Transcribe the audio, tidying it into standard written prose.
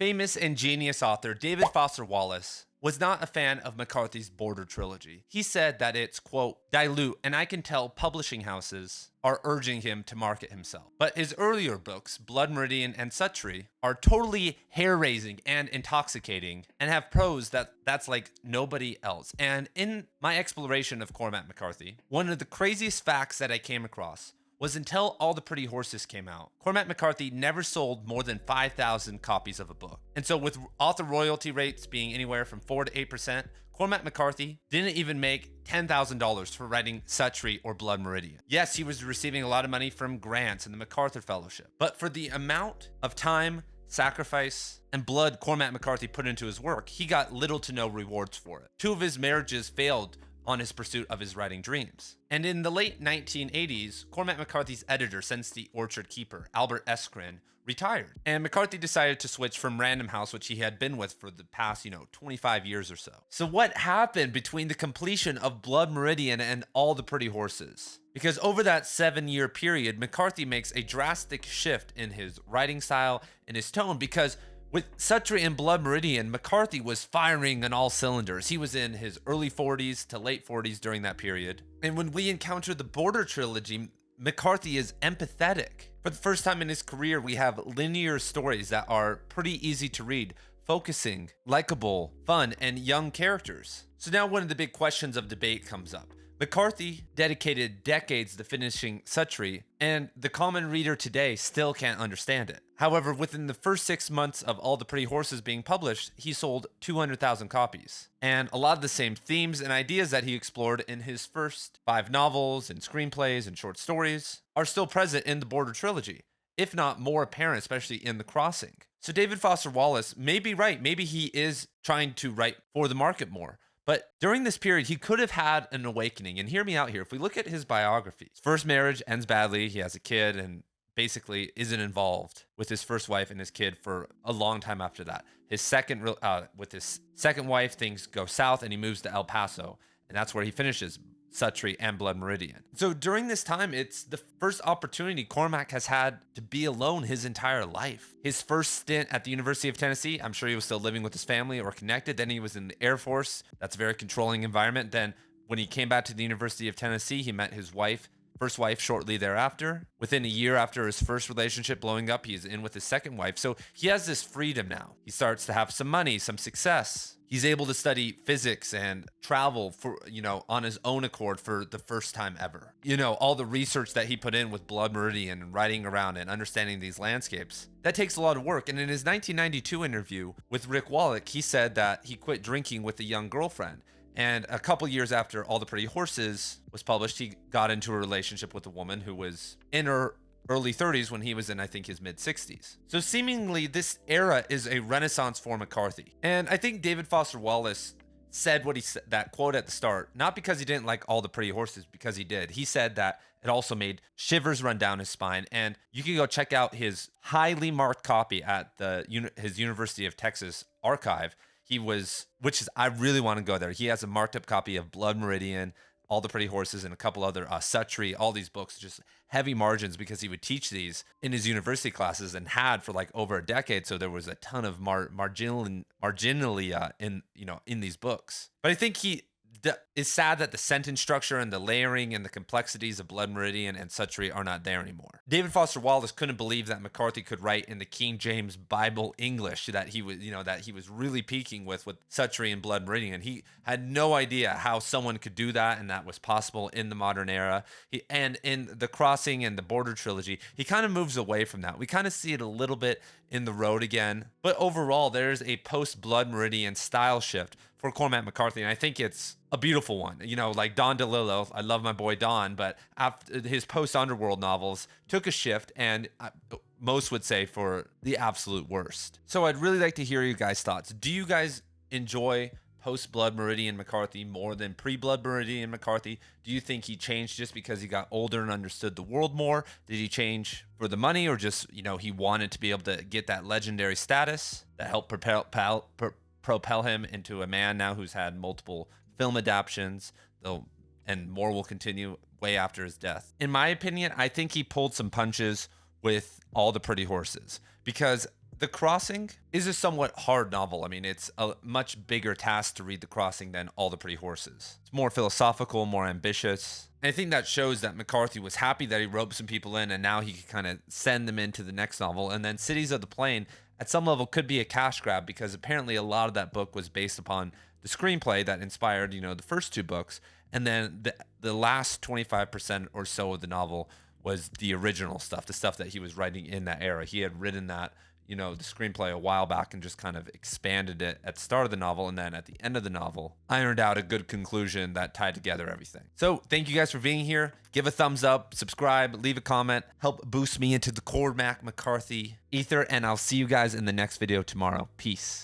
Famous and genius author David Foster Wallace was not a fan of McCarthy's Border trilogy. He said that it's, quote, dilute, and I can tell publishing houses are urging him to market himself. But his earlier books, Blood Meridian and Suttree, are totally hair-raising and intoxicating and have prose that's like nobody else. And in my exploration of Cormac McCarthy, one of the craziest facts that I came across was until All the Pretty Horses came out, Cormac McCarthy never sold more than 5,000 copies of a book. And so with author royalty rates being anywhere from 4 to 8%, Cormac McCarthy didn't even make $10,000 for writing Suttree or Blood Meridian. Yes, he was receiving a lot of money from grants and the MacArthur Fellowship, but for the amount of time, sacrifice, and blood Cormac McCarthy put into his work, he got little to no rewards for it. 2 of his marriages failed on his pursuit of his writing dreams. And in the late 1980s, Cormac McCarthy's editor since The Orchard Keeper, Albert Eskrin, retired. And McCarthy decided to switch from Random House, which he had been with for the past, 25 years or so. So what happened between the completion of Blood Meridian and All the Pretty Horses? Because over that 7-year period, McCarthy makes a drastic shift in his writing style and his tone, because with Suttree and Blood Meridian, McCarthy was firing on all cylinders. He was in his early 40s to late 40s during that period. And when we encounter the Border trilogy, McCarthy is empathetic. For the first time in his career, we have linear stories that are pretty easy to read, focusing, likable, fun, and young characters. So now one of the big questions of debate comes up. McCarthy dedicated decades to finishing Suttree, and the common reader today still can't understand it. However, within the first 6 months of All the Pretty Horses being published, he sold 200,000 copies. And a lot of the same themes and ideas that he explored in his first 5 novels and screenplays and short stories are still present in the Border trilogy, if not more apparent, especially in The Crossing. So David Foster Wallace may be right. Maybe he is trying to write for the market more. But during this period, he could have had an awakening. And hear me out here. If we look at his biography, his first marriage ends badly. He has a kid and basically isn't involved with his first wife and his kid for a long time after that. With his second wife, things go south and he moves to El Paso. And that's where he finishes Suttree and Blood Meridian. So during this time, it's the first opportunity Cormac has had to be alone his entire life. His first stint at the University of Tennessee, I'm sure he was still living with his family or connected. Then he was in the Air Force. That's a very controlling environment. Then when he came back to the University of Tennessee, he met his first wife shortly thereafter. Within a year after his first relationship blowing up, he's in with his second wife. So he has this freedom now. He starts to have some money, some success. He's able to study physics and travel for, on his own accord for the first time ever. All the research that he put in with Blood Meridian and writing around and understanding these landscapes, that takes a lot of work. And in his 1992 interview with Rick Wallach, he said that he quit drinking with a young girlfriend. And a couple years after All the Pretty Horses was published, he got into a relationship with a woman who was in her early 30s when he was in, I think, his mid 60s. So seemingly this era is a renaissance for McCarthy. And I think David Foster Wallace said what he said, that quote at the start, not because he didn't like All the Pretty Horses, because he did. He said that it also made shivers run down his spine. And you can go check out his highly marked copy at his University of Texas archive. I really want to go there. He has a marked up copy of Blood Meridian, All the Pretty Horses, and a couple other Suttree, all these books, just heavy margins, because he would teach these in his university classes and had for like over a decade. So there was a ton of marginalia in these books. But I think it's sad that the sentence structure and the layering and the complexities of Blood Meridian and Suttree are not there anymore. David Foster Wallace couldn't believe that McCarthy could write in the King James Bible English that he was really peaking with Suttree and Blood Meridian. He had no idea how someone could do that, and that was possible in the modern era. And in The Crossing and the Border trilogy, he kind of moves away from that. We kind of see it a little bit in The Road again, but overall, there's a post-Blood Meridian style shift for Cormac McCarthy, and I think it's a beautiful one. Like Don DeLillo, I love my boy Don, but after his post-Underworld novels took a shift, and most would say for the absolute worst. So I'd really like to hear you guys' thoughts. Do you guys enjoy post-Blood Meridian McCarthy more than pre-Blood Meridian McCarthy? Do you think he changed just because he got older and understood the world more? Did he change for the money, or just, he wanted to be able to get that legendary status that helped propel him into a man now who's had multiple film adaptations, though, and more will continue way after his death? In my opinion, I think he pulled some punches with All the Pretty Horses, because The Crossing is a somewhat hard novel. I mean, it's a much bigger task to read The Crossing than All the Pretty Horses. It's more philosophical, more ambitious. And I think that shows that McCarthy was happy that he roped some people in, and now he could kind of send them into the next novel. And then Cities of the Plain, at some level, could be a cash grab, because apparently a lot of that book was based upon the screenplay that inspired, the first two books. And then the last 25% or so of the novel was the original stuff, the stuff that he was writing in that era. He had written that, the screenplay a while back and just kind of expanded it at the start of the novel, and then at the end of the novel ironed out a good conclusion that tied together everything. So thank you guys for being here. Give a thumbs up, subscribe, leave a comment, help boost me into the Cormac McCarthy ether, and I'll see you guys in the next video tomorrow. Peace.